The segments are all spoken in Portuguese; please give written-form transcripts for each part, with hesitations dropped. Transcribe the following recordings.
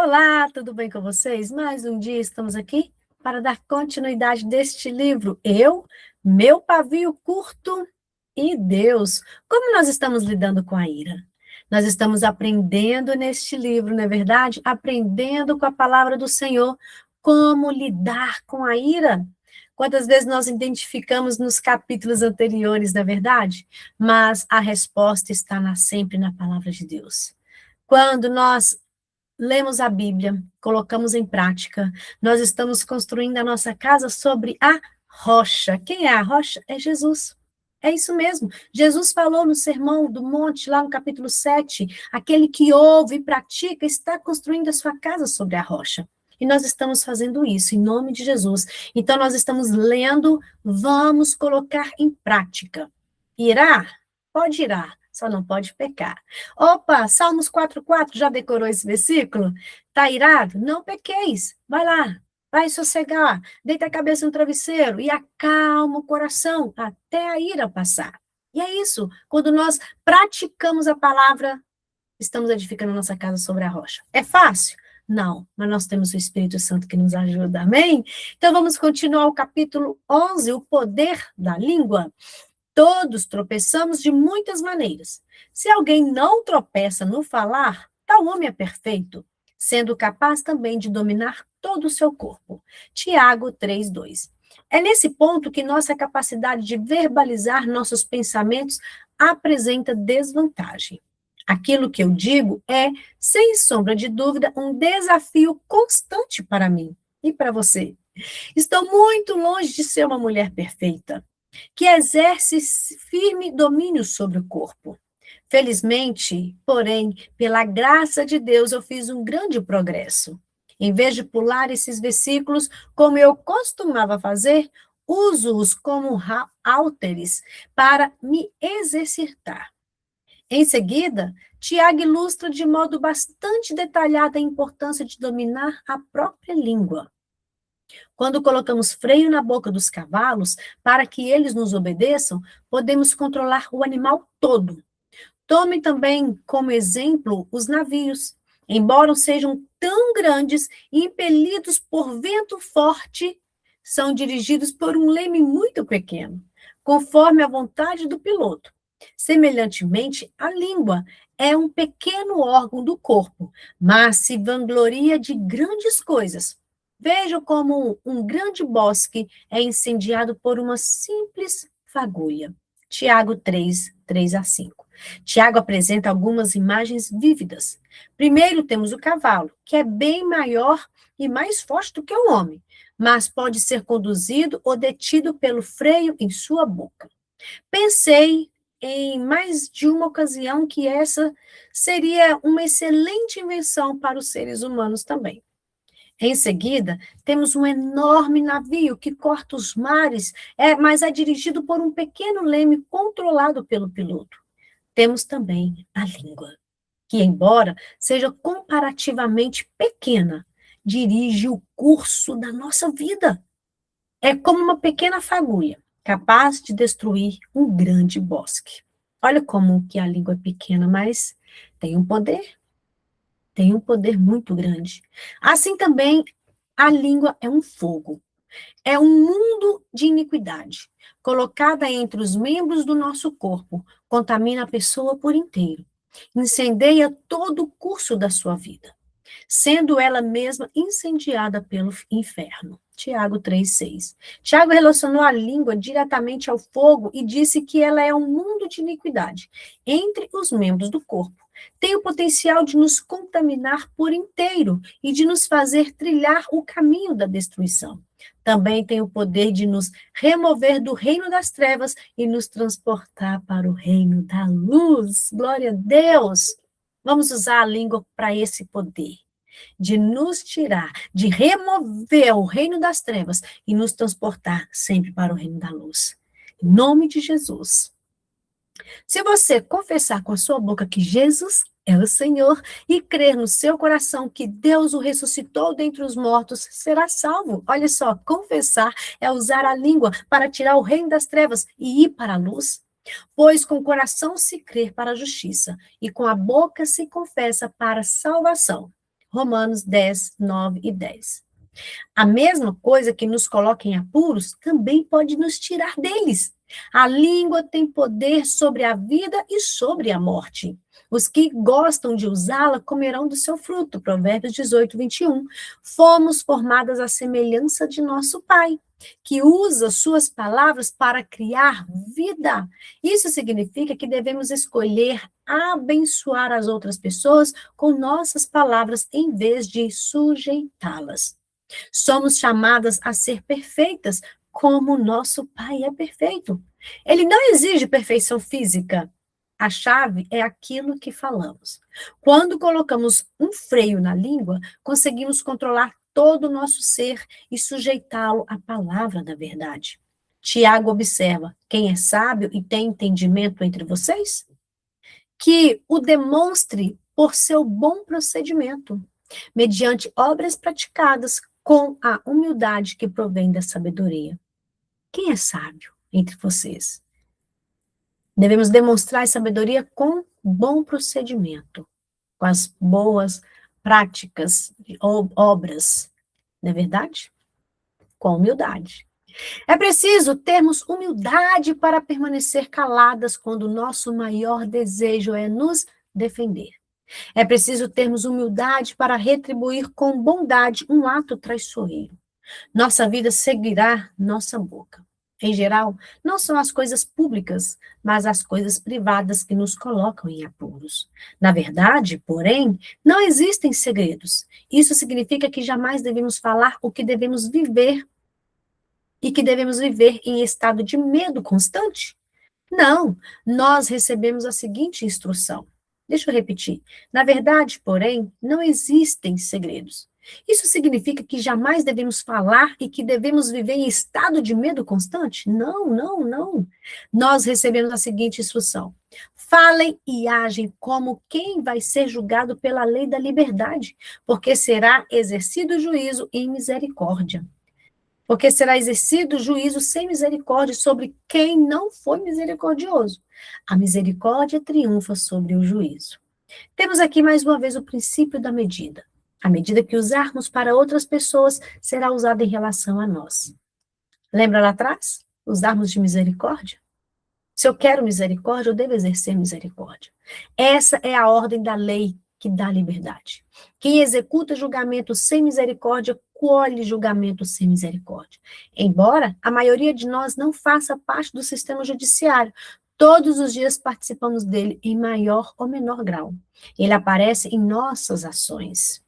Olá, tudo bem com vocês? Mais um dia estamos aqui para dar continuidade deste livro. Meu pavio curto e Deus. Como nós estamos lidando com a ira? Nós estamos aprendendo neste livro, não é verdade? Aprendendo com a palavra do Senhor como lidar com a ira. Quantas vezes nós identificamos nos capítulos anteriores, não é verdade? Mas a resposta está sempre na palavra de Deus. Quando nós lemos a Bíblia, colocamos em prática, nós estamos construindo a nossa casa sobre a rocha. Quem é a rocha? É Jesus. É isso mesmo. Jesus falou no Sermão do Monte, lá no capítulo 7, aquele que ouve e pratica está construindo a sua casa sobre a rocha. E nós estamos fazendo isso em nome de Jesus. Então, nós estamos lendo, vamos colocar em prática. Irá? Pode irar, só não pode pecar. Opa, Salmos 4:4, já decorou esse versículo? Tá irado? Não pequeis. Vai lá, vai sossegar, deita a cabeça no travesseiro e acalma o coração até a ira passar. E é isso, quando nós praticamos a palavra, estamos edificando nossa casa sobre a rocha. É fácil? Não, mas nós temos o Espírito Santo que nos ajuda, amém? Então vamos continuar o capítulo 11, o poder da língua. Todos tropeçamos de muitas maneiras. Se alguém não tropeça no falar, tal homem é perfeito, sendo capaz também de dominar todo o seu corpo. Tiago 3:2. É nesse ponto que nossa capacidade de verbalizar nossos pensamentos apresenta desvantagem. Aquilo que eu digo é, sem sombra de dúvida, um desafio constante para mim e para você. Estou muito longe de ser uma mulher perfeita que exerce firme domínio sobre o corpo. Felizmente, porém, pela graça de Deus, eu fiz um grande progresso. Em vez de pular esses versículos, como eu costumava fazer, uso-os como halteres para me exercitar. Em seguida, Tiago ilustra de modo bastante detalhado a importância de dominar a própria língua. Quando colocamos freio na boca dos cavalos para que eles nos obedeçam, podemos controlar o animal todo. Tome também como exemplo os navios. Embora sejam tão grandes e impelidos por vento forte, são dirigidos por um leme muito pequeno, conforme a vontade do piloto. Semelhantemente, a língua é um pequeno órgão do corpo, mas se vangloria de grandes coisas. Veja como um grande bosque é incendiado por uma simples fagulha. Tiago 3:3-5. Tiago apresenta algumas imagens vívidas. Primeiro temos o cavalo, que é bem maior e mais forte do que o homem, mas pode ser conduzido ou detido pelo freio em sua boca. Pensei em mais de uma ocasião que essa seria uma excelente invenção para os seres humanos também. Em seguida, temos um enorme navio que corta os mares, mas é dirigido por um pequeno leme controlado pelo piloto. Temos também a língua, que, embora seja comparativamente pequena, dirige o curso da nossa vida. É como uma pequena fagulha, capaz de destruir um grande bosque. Olha como que a língua é pequena, mas tem um poder. Tem um poder muito grande. Assim também, a língua é um fogo. É um mundo de iniquidade. Colocada entre os membros do nosso corpo, contamina a pessoa por inteiro. Incendeia todo o curso da sua vida, sendo ela mesma incendiada pelo inferno. Tiago 3:6. Tiago relacionou a língua diretamente ao fogo e disse que ela é um mundo de iniquidade entre os membros do corpo. Tem o potencial de nos contaminar por inteiro e de nos fazer trilhar o caminho da destruição. Também tem o poder de nos remover do reino das trevas e nos transportar para o reino da luz. Glória a Deus! Vamos usar a língua para esse poder de nos tirar, de remover o reino das trevas e nos transportar sempre para o reino da luz. Em nome de Jesus. Se você confessar com a sua boca que Jesus é o Senhor e crer no seu coração que Deus o ressuscitou dentre os mortos, será salvo. Olha só, confessar é usar a língua para tirar o reino das trevas e ir para a luz. Pois com o coração se crê para a justiça e com a boca se confessa para a salvação. Romanos 10, 9 e 10. A mesma coisa que nos coloca em apuros também pode nos tirar deles. A língua tem poder sobre a vida e sobre a morte. Os que gostam de usá-la comerão do seu fruto. Provérbios 18, 21. Fomos formadas à semelhança de nosso Pai, que usa suas palavras para criar vida. Isso significa que devemos escolher abençoar as outras pessoas com nossas palavras em vez de sujeitá-las. Somos chamadas a ser perfeitas, como nosso Pai é perfeito. Ele não exige perfeição física. A chave é aquilo que falamos. Quando colocamos um freio na língua, conseguimos controlar todo o nosso ser e sujeitá-lo à palavra da verdade. Tiago observa: quem é sábio e tem entendimento entre vocês? Que o demonstre por seu bom procedimento, mediante obras praticadas com a humildade que provém da sabedoria. Quem é sábio entre vocês? Devemos demonstrar sabedoria com bom procedimento, com as boas práticas, obras, não é verdade? Com humildade. É preciso termos humildade para permanecer caladas quando o nosso maior desejo é nos defender. É preciso termos humildade para retribuir com bondade um ato traiçoeiro. Nossa vida seguirá nossa boca. Em geral, não são as coisas públicas, mas as coisas privadas que nos colocam em apuros. Na verdade, porém, não existem segredos. Isso significa que jamais devemos falar o que devemos viver e que devemos viver em estado de medo constante. Não, nós recebemos a seguinte instrução. Deixa eu repetir. Na verdade, porém, não existem segredos. Isso significa que jamais devemos falar e que devemos viver em estado de medo constante? Não, não, não. Nós recebemos a seguinte instrução. Falem e agem como quem vai ser julgado pela lei da liberdade, porque será exercido juízo em misericórdia. Porque será exercido juízo sem misericórdia sobre quem não foi misericordioso. A misericórdia triunfa sobre o juízo. Temos aqui mais uma vez o princípio da medida. A medida que usarmos para outras pessoas será usada em relação a nós. Lembra lá atrás? Usarmos de misericórdia? Se eu quero misericórdia, eu devo exercer misericórdia. Essa é a ordem da lei que dá liberdade. Quem executa julgamento sem misericórdia, colhe julgamento sem misericórdia. Embora a maioria de nós não faça parte do sistema judiciário, todos os dias participamos dele em maior ou menor grau. Ele aparece em nossas ações.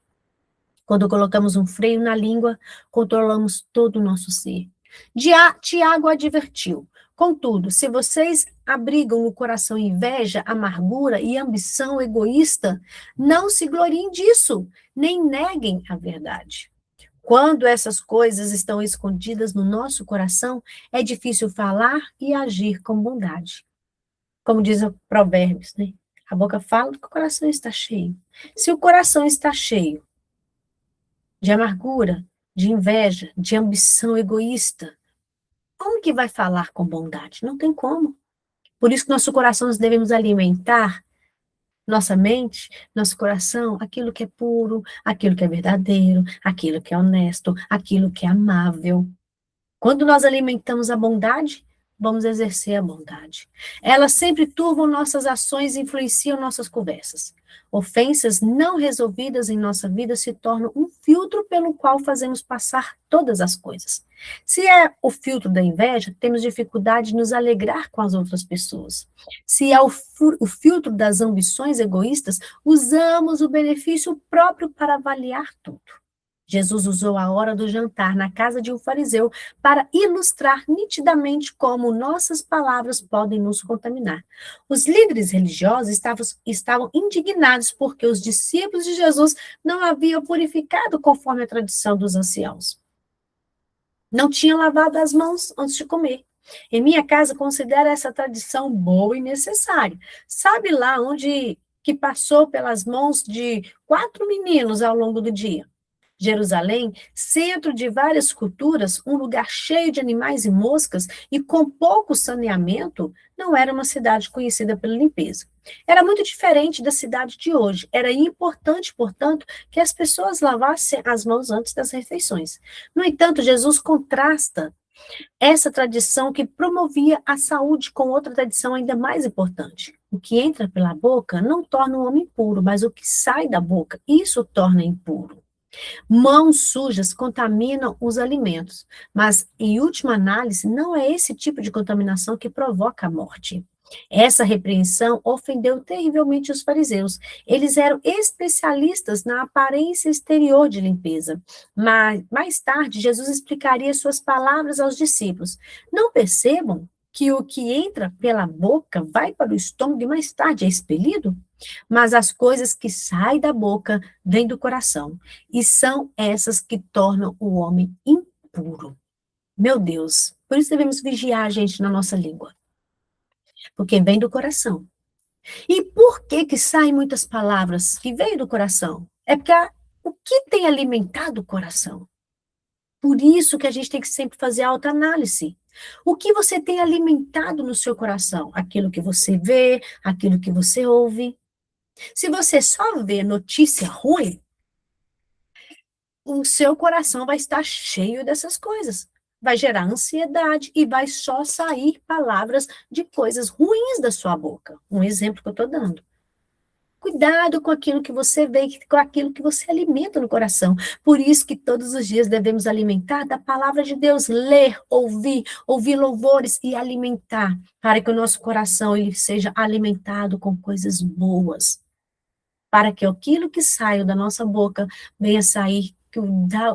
Quando colocamos um freio na língua, controlamos todo o nosso ser. Tiago advertiu: contudo, se vocês abrigam no coração inveja, amargura e ambição egoísta, não se gloriem disso, nem neguem a verdade. Quando essas coisas estão escondidas no nosso coração, é difícil falar e agir com bondade. Como diz o Provérbios, né? A boca fala do que o coração está cheio. Se o coração está cheio de amargura, de inveja, de ambição egoísta, como que vai falar com bondade? Não tem como. Por isso que nosso coração nós devemos alimentar, nossa mente, nosso coração, aquilo que é puro, aquilo que é verdadeiro, aquilo que é honesto, aquilo que é amável. Quando nós alimentamos a bondade, vamos exercer a bondade. Elas sempre turvam nossas ações e influenciam nossas conversas. Ofensas não resolvidas em nossa vida se tornam um filtro pelo qual fazemos passar todas as coisas. Se é o filtro da inveja, temos dificuldade de nos alegrar com as outras pessoas. Se é o filtro das ambições egoístas, usamos o benefício próprio para avaliar tudo. Jesus usou a hora do jantar na casa de um fariseu para ilustrar nitidamente como nossas palavras podem nos contaminar. Os líderes religiosos estavam indignados porque os discípulos de Jesus não haviam purificado conforme a tradição dos anciãos. Não tinham lavado as mãos antes de comer. Em minha casa, considero essa tradição boa e necessária. Sabe lá onde que passou pelas mãos de 4 meninos ao longo do dia? Jerusalém, centro de várias culturas, um lugar cheio de animais e moscas e com pouco saneamento, não era uma cidade conhecida pela limpeza. Era muito diferente da cidade de hoje. Era importante, portanto, que as pessoas lavassem as mãos antes das refeições. No entanto, Jesus contrasta essa tradição que promovia a saúde com outra tradição ainda mais importante. O que entra pela boca não torna o homem impuro, mas o que sai da boca, isso torna impuro. Mãos sujas contaminam os alimentos, mas, em última análise, não é esse tipo de contaminação que provoca a morte. Essa repreensão ofendeu terrivelmente os fariseus. Eles eram especialistas na aparência exterior de limpeza. Mas, mais tarde, Jesus explicaria suas palavras aos discípulos. Não percebam que o que entra pela boca vai para o estômago e mais tarde é expelido? Mas as coisas que saem da boca vêm do coração, e são essas que tornam o homem impuro. Meu Deus, por isso devemos vigiar, gente, na nossa língua, porque vem do coração. E por que que saem muitas palavras que vêm do coração? É porque o que tem alimentado o coração? Por isso que a gente tem que sempre fazer autoanálise. O que você tem alimentado no seu coração? Aquilo que você vê, aquilo que você ouve. Se você só vê notícia ruim, o seu coração vai estar cheio dessas coisas. Vai gerar ansiedade e vai só sair palavras de coisas ruins da sua boca. Um exemplo que eu estou dando. Cuidado com aquilo que você vê, com aquilo que você alimenta no coração. Por isso que todos os dias devemos alimentar da palavra de Deus, ler, ouvir louvores e alimentar, para que o nosso coração ele seja alimentado com coisas boas. Para que aquilo que sai da nossa boca venha sair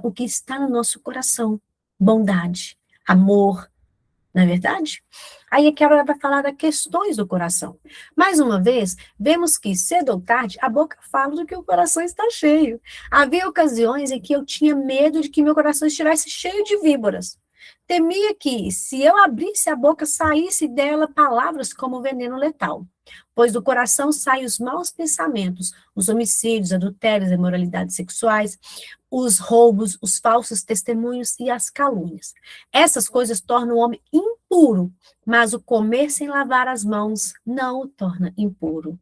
o que está no nosso coração. Bondade, amor, não é verdade? Aí aqui ela vai falar das questões do coração. Mais uma vez, vemos que cedo ou tarde a boca fala do que o coração está cheio. Havia ocasiões em que eu tinha medo de que meu coração estivesse cheio de víboras. Temia que, se eu abrisse a boca, saísse dela palavras como veneno letal. Pois do coração saem os maus pensamentos, os homicídios, adultérios, imoralidades sexuais, os roubos, os falsos testemunhos e as calúnias. Essas coisas tornam o homem impuro, mas o comer sem lavar as mãos não o torna impuro.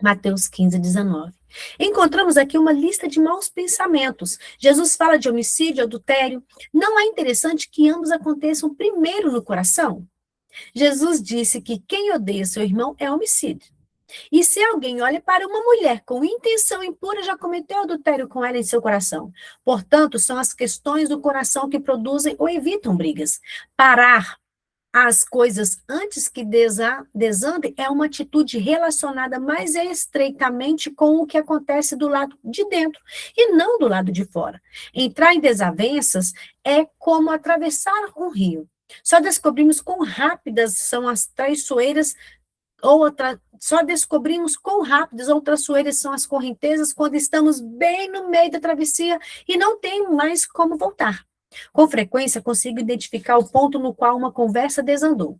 Mateus 15, 19. Encontramos aqui uma lista de maus pensamentos. Jesus fala de homicídio, adultério. Não é interessante que ambos aconteçam primeiro no coração? Jesus disse que quem odeia seu irmão é homicídio. E se alguém olha para uma mulher com intenção impura, já cometeu adultério com ela em seu coração. Portanto, são as questões do coração que produzem ou evitam brigas. Parar as coisas antes que desandem é uma atitude relacionada mais estreitamente com o que acontece do lado de dentro e não do lado de fora. Entrar em desavenças é como atravessar um rio. Só descobrimos quão rápidas são as traiçoeiras só descobrimos quão rápidas ou traiçoeiras são as correntezas quando estamos bem no meio da travessia e não tem mais como voltar. Com frequência, consigo identificar o ponto no qual uma conversa desandou.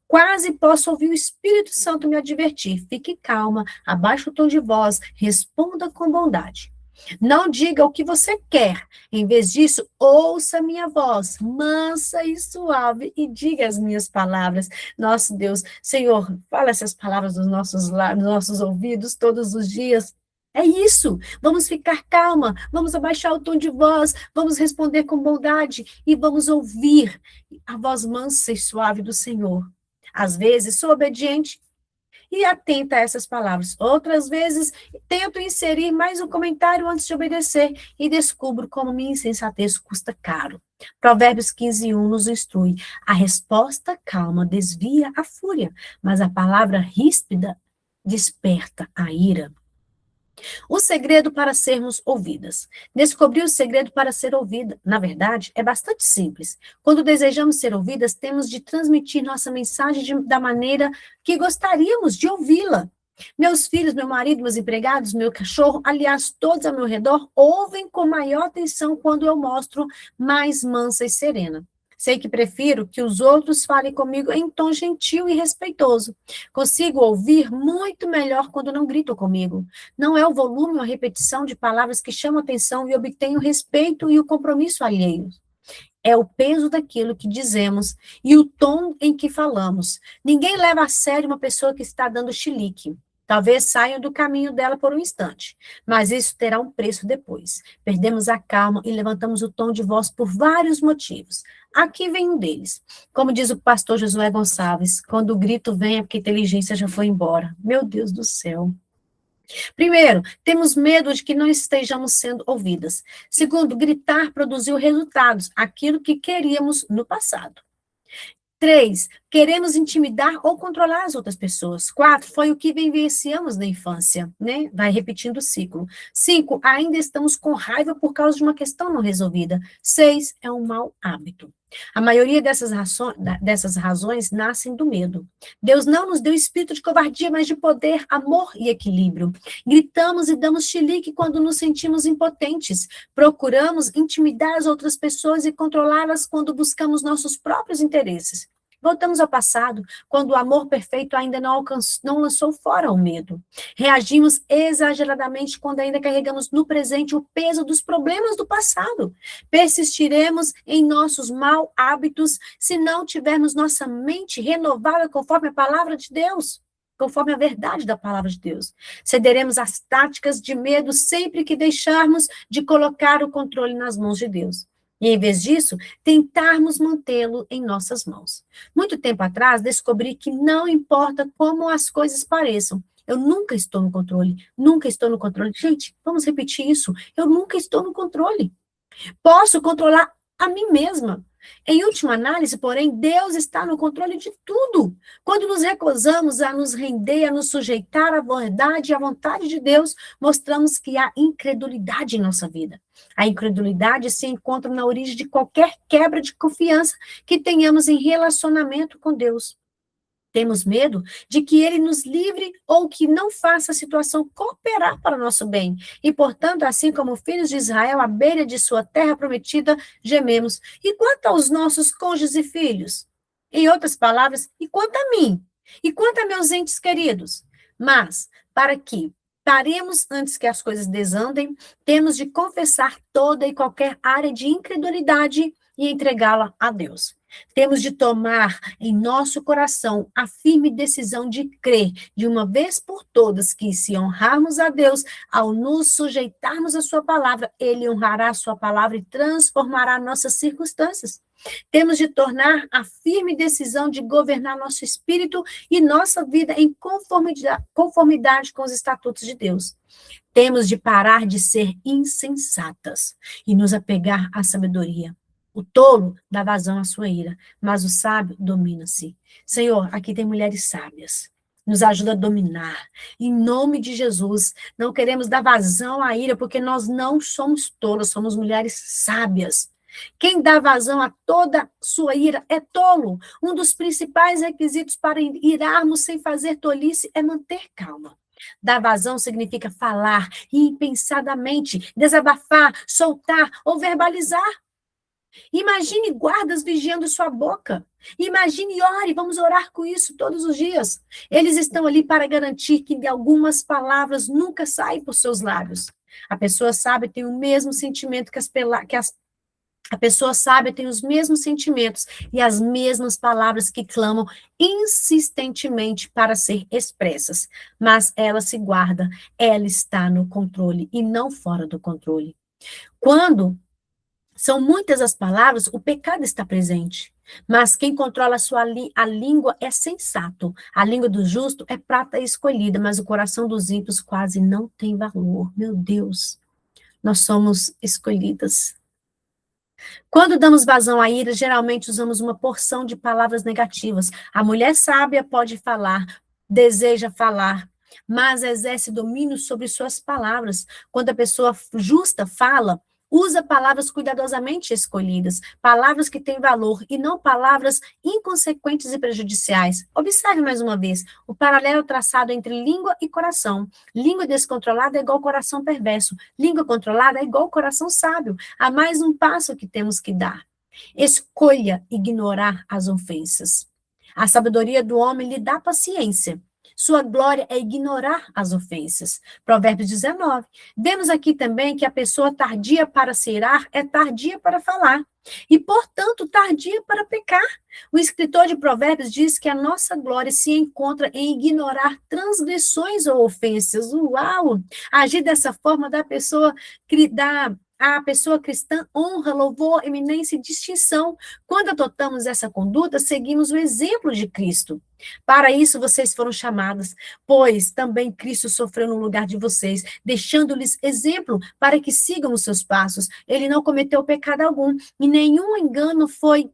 Quase posso ouvir o Espírito Santo me advertir. Fique calma, abaixe o tom de voz, responda com bondade. Não diga o que você quer. Em vez disso, ouça a minha voz, mansa e suave, e diga as minhas palavras. Nosso Deus, Senhor, fala essas palavras nos nossos ouvidos todos os dias. É isso. Vamos ficar calma, vamos abaixar o tom de voz, vamos responder com bondade e vamos ouvir a voz mansa e suave do Senhor. Às vezes, sou obediente e atenta a essas palavras. Outras vezes, tento inserir mais um comentário antes de obedecer e descubro como minha insensatez custa caro. Provérbios 15:1 nos instrui. A resposta calma desvia a fúria, mas a palavra ríspida desperta a ira. O segredo para sermos ouvidas. Descobrir o segredo para ser ouvida, na verdade, é bastante simples. Quando desejamos ser ouvidas, temos de transmitir nossa mensagem da maneira que gostaríamos de ouvi-la. Meus filhos, meu marido, meus empregados, meu cachorro, aliás, todos ao meu redor, ouvem com maior atenção quando eu mostro mais mansa e serena. Sei que prefiro que os outros falem comigo em tom gentil e respeitoso. Consigo ouvir muito melhor quando não gritam comigo. Não é o volume ou a repetição de palavras que chamam atenção e obtêm o respeito e o compromisso alheios. É o peso daquilo que dizemos e o tom em que falamos. Ninguém leva a sério uma pessoa que está dando chilique. Talvez saiam do caminho dela por um instante, mas isso terá um preço depois. Perdemos a calma e levantamos o tom de voz por vários motivos. Aqui vem um deles. Como diz o pastor Josué Gonçalves, quando o grito vem é porque a inteligência já foi embora. Meu Deus do céu. Primeiro, temos medo de que não estejamos sendo ouvidas. Segundo, gritar produziu resultados, aquilo que queríamos no passado. 3, queremos intimidar ou controlar as outras pessoas. 4, foi o que vivenciamos na infância, né? Vai repetindo o ciclo. 5, ainda estamos com raiva por causa de uma questão não resolvida. 6, é um mau hábito. A maioria dessas razões nascem do medo. Deus não nos deu espírito de covardia, mas de poder, amor e equilíbrio. Gritamos e damos chilique quando nos sentimos impotentes. Procuramos intimidar as outras pessoas e controlá-las quando buscamos nossos próprios interesses. Voltamos ao passado, quando o amor perfeito ainda não lançou fora o medo. Reagimos exageradamente quando ainda carregamos no presente o peso dos problemas do passado. Persistiremos em nossos maus hábitos se não tivermos nossa mente renovada conforme a palavra de Deus, conforme a verdade da palavra de Deus. Cederemos às táticas de medo sempre que deixarmos de colocar o controle nas mãos de Deus. E, em vez disso, tentarmos mantê-lo em nossas mãos. Muito tempo atrás, descobri que não importa como as coisas pareçam, eu nunca estou no controle, nunca estou no controle. Gente, vamos repetir isso. Eu nunca estou no controle. Posso controlar a mim mesma. Em última análise, porém, Deus está no controle de tudo. Quando nos recusamos a nos render, a nos sujeitar à verdade e à vontade de Deus, mostramos que há incredulidade em nossa vida. A incredulidade se encontra na origem de qualquer quebra de confiança que tenhamos em relacionamento com Deus. Temos medo de que ele nos livre ou que não faça a situação cooperar para o nosso bem. E, portanto, assim como filhos de Israel, à beira de sua terra prometida, gememos. E quanto aos nossos cônjuges e filhos? Em outras palavras, e quanto a mim? E quanto a meus entes queridos? Mas, para que paremos antes que as coisas desandem, temos de confessar toda e qualquer área de incredulidade e entregá-la a Deus. Temos de tomar em nosso coração a firme decisão de crer, de uma vez por todas, que se honrarmos a Deus, ao nos sujeitarmos à sua palavra, ele honrará a sua palavra e transformará nossas circunstâncias. Temos de tornar a firme decisão de governar nosso espírito e nossa vida em conformidade com os estatutos de Deus. Temos de parar de ser insensatas e nos apegar à sabedoria. O tolo dá vazão à sua ira, mas o sábio domina-se. Senhor, aqui tem mulheres sábias. Nos ajuda a dominar. Em nome de Jesus, não queremos dar vazão à ira, porque nós não somos tolos, somos mulheres sábias. Quem dá vazão a toda sua ira é tolo. Um dos principais requisitos para irarmos sem fazer tolice é manter calma. Dar vazão significa falar impensadamente, desabafar, soltar ou verbalizar. Imagine guardas vigiando sua boca. Imagine, ore, vamos orar com isso todos os dias. Eles estão ali para garantir que algumas palavras nunca saem por seus lábios. A pessoa sábia tem o mesmo sentimento a pessoa sábia tem os mesmos sentimentos e as mesmas palavras que clamam insistentemente para ser expressas. Mas ela se guarda, ela está no controle e não fora do controle. Quando são muitas as palavras, o pecado está presente. Mas quem controla a língua é sensato. A língua do justo é prata escolhida, mas o coração dos ímpios quase não tem valor. Meu Deus, nós somos escolhidas. Quando damos vazão à ira, geralmente usamos uma porção de palavras negativas. A mulher sábia pode falar, deseja falar, mas exerce domínio sobre suas palavras. Quando a pessoa justa fala, usa palavras cuidadosamente escolhidas, palavras que têm valor e não palavras inconsequentes e prejudiciais. Observe mais uma vez o paralelo traçado entre língua e coração. Língua descontrolada é igual coração perverso. Língua controlada é igual coração sábio. Há mais um passo que temos que dar. Escolha ignorar as ofensas. A sabedoria do homem lhe dá paciência. Sua glória é ignorar as ofensas. Provérbios 19. Vemos aqui também que a pessoa tardia para se irar é tardia para falar. E, portanto, tardia para pecar. O escritor de Provérbios diz que a nossa glória se encontra em ignorar transgressões ou ofensas. Uau! Agir dessa forma da pessoa a pessoa cristã honra, louvor, eminência e distinção. Quando adotamos essa conduta, seguimos o exemplo de Cristo. Para isso vocês foram chamados, pois também Cristo sofreu no lugar de vocês, deixando-lhes exemplo para que sigam os seus passos. Ele não cometeu pecado algum, e nenhum engano foi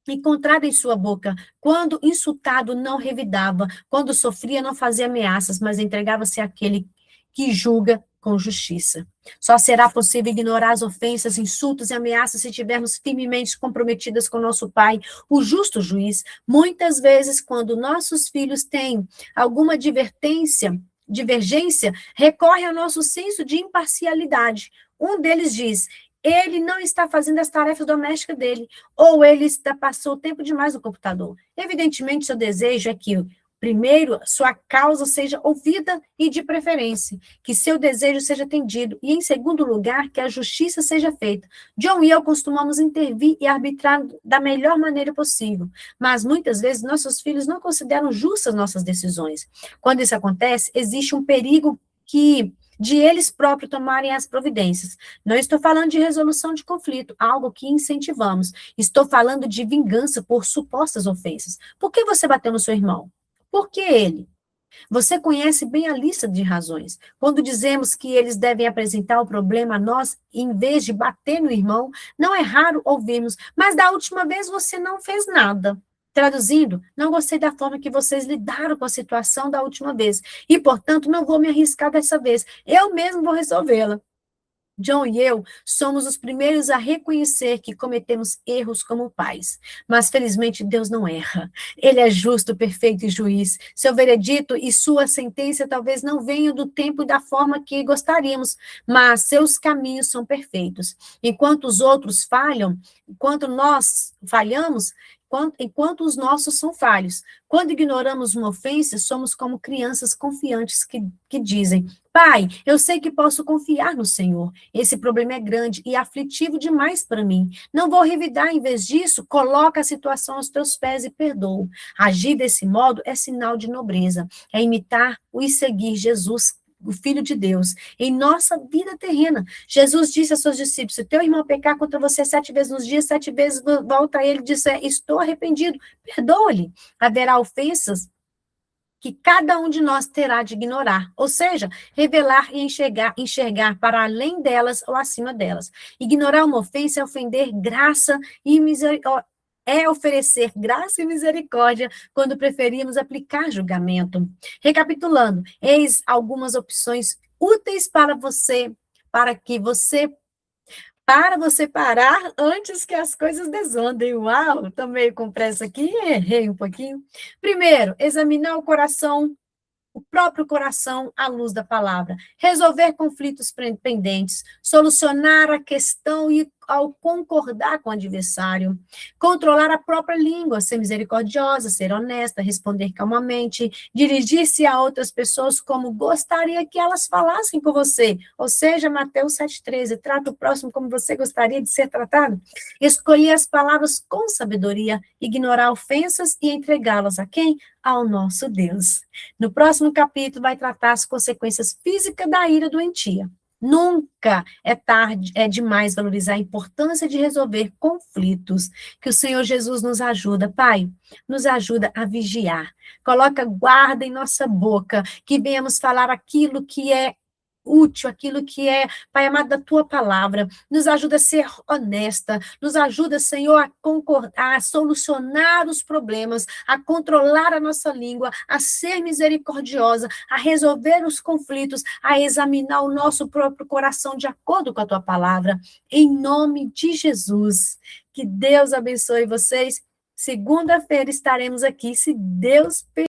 encontrado em sua boca. Quando insultado, não revidava. Quando sofria, não fazia ameaças, mas entregava-se àquele que julga com justiça. Só será possível ignorar as ofensas, insultos e ameaças se estivermos firmemente comprometidas com nosso Pai, o justo juiz. Muitas vezes, quando nossos filhos têm alguma divergência, recorre ao nosso senso de imparcialidade. Um deles diz: ele não está fazendo as tarefas domésticas dele, ou ele passou tempo demais no computador. Evidentemente, seu desejo é que, primeiro, sua causa seja ouvida e, de preferência, que seu desejo seja atendido, e, em segundo lugar, que a justiça seja feita. John e eu costumamos intervir e arbitrar da melhor maneira possível, mas, muitas vezes, nossos filhos não consideram justas nossas decisões. Quando isso acontece, existe um perigo de eles próprios tomarem as providências. Não estou falando de resolução de conflito, algo que incentivamos. Estou falando de vingança por supostas ofensas. Por que você bateu no seu irmão? Por que ele? Você conhece bem a lista de razões. Quando dizemos que eles devem apresentar o problema a nós, em vez de bater no irmão, não é raro ouvirmos, mas da última vez você não fez nada. Traduzindo, não gostei da forma que vocês lidaram com a situação da última vez, e, portanto, não vou me arriscar dessa vez. Eu mesmo vou resolvê-la. John e eu somos os primeiros a reconhecer que cometemos erros como pais, mas felizmente Deus não erra. Ele é justo, perfeito e juiz. Seu veredito e sua sentença talvez não venham do tempo e da forma que gostaríamos, mas seus caminhos são perfeitos. Enquanto os outros falham, enquanto nós falhamos, enquanto os nossos são falhos. Quando ignoramos uma ofensa, somos como crianças confiantes que dizem: Pai, eu sei que posso confiar no Senhor. Esse problema é grande e aflitivo demais para mim. Não vou revidar, em vez disso, coloca a situação aos teus pés e perdoa. Agir desse modo é sinal de nobreza, é imitar e seguir Jesus, o Filho de Deus, em nossa vida terrena. Jesus disse aos seus discípulos: se teu irmão pecar contra você 7 vezes nos dias, 7 vezes volta a ele e diz: estou arrependido, perdoa-lhe. Haverá ofensas que cada um de nós terá de ignorar, ou seja, revelar e enxergar para além delas ou acima delas. Ignorar uma ofensa é ofender graça e misericórdia. É oferecer graça e misericórdia quando preferimos aplicar julgamento. Recapitulando, eis algumas opções úteis para você parar antes que as coisas desandem. Uau, estou meio com pressa aqui, errei um pouquinho. Primeiro, examinar o próprio coração à luz da palavra, resolver conflitos pendentes, solucionar a questão e ao concordar com o adversário, controlar a própria língua, ser misericordiosa, ser honesta, responder calmamente, dirigir-se a outras pessoas como gostaria que elas falassem com você, ou seja, Mateus 7,13, trata o próximo como você gostaria de ser tratado, escolher as palavras com sabedoria, ignorar ofensas e entregá-las a quem? Ao nosso Deus. No próximo capítulo vai tratar as consequências físicas da ira doentia. Nunca é demais valorizar a importância de resolver conflitos. Que o Senhor Jesus nos ajuda, Pai, nos ajuda a vigiar. Coloca guarda em nossa boca, que venhamos falar aquilo que é útil, aquilo que é, Pai amado, da tua palavra. Nos ajuda a ser honesta, nos ajuda, Senhor, a concordar, a solucionar os problemas, a controlar a nossa língua, a ser misericordiosa, a resolver os conflitos, a examinar o nosso próprio coração de acordo com a tua palavra. Em nome de Jesus, que Deus abençoe vocês. Segunda-feira estaremos aqui, se Deus permitir.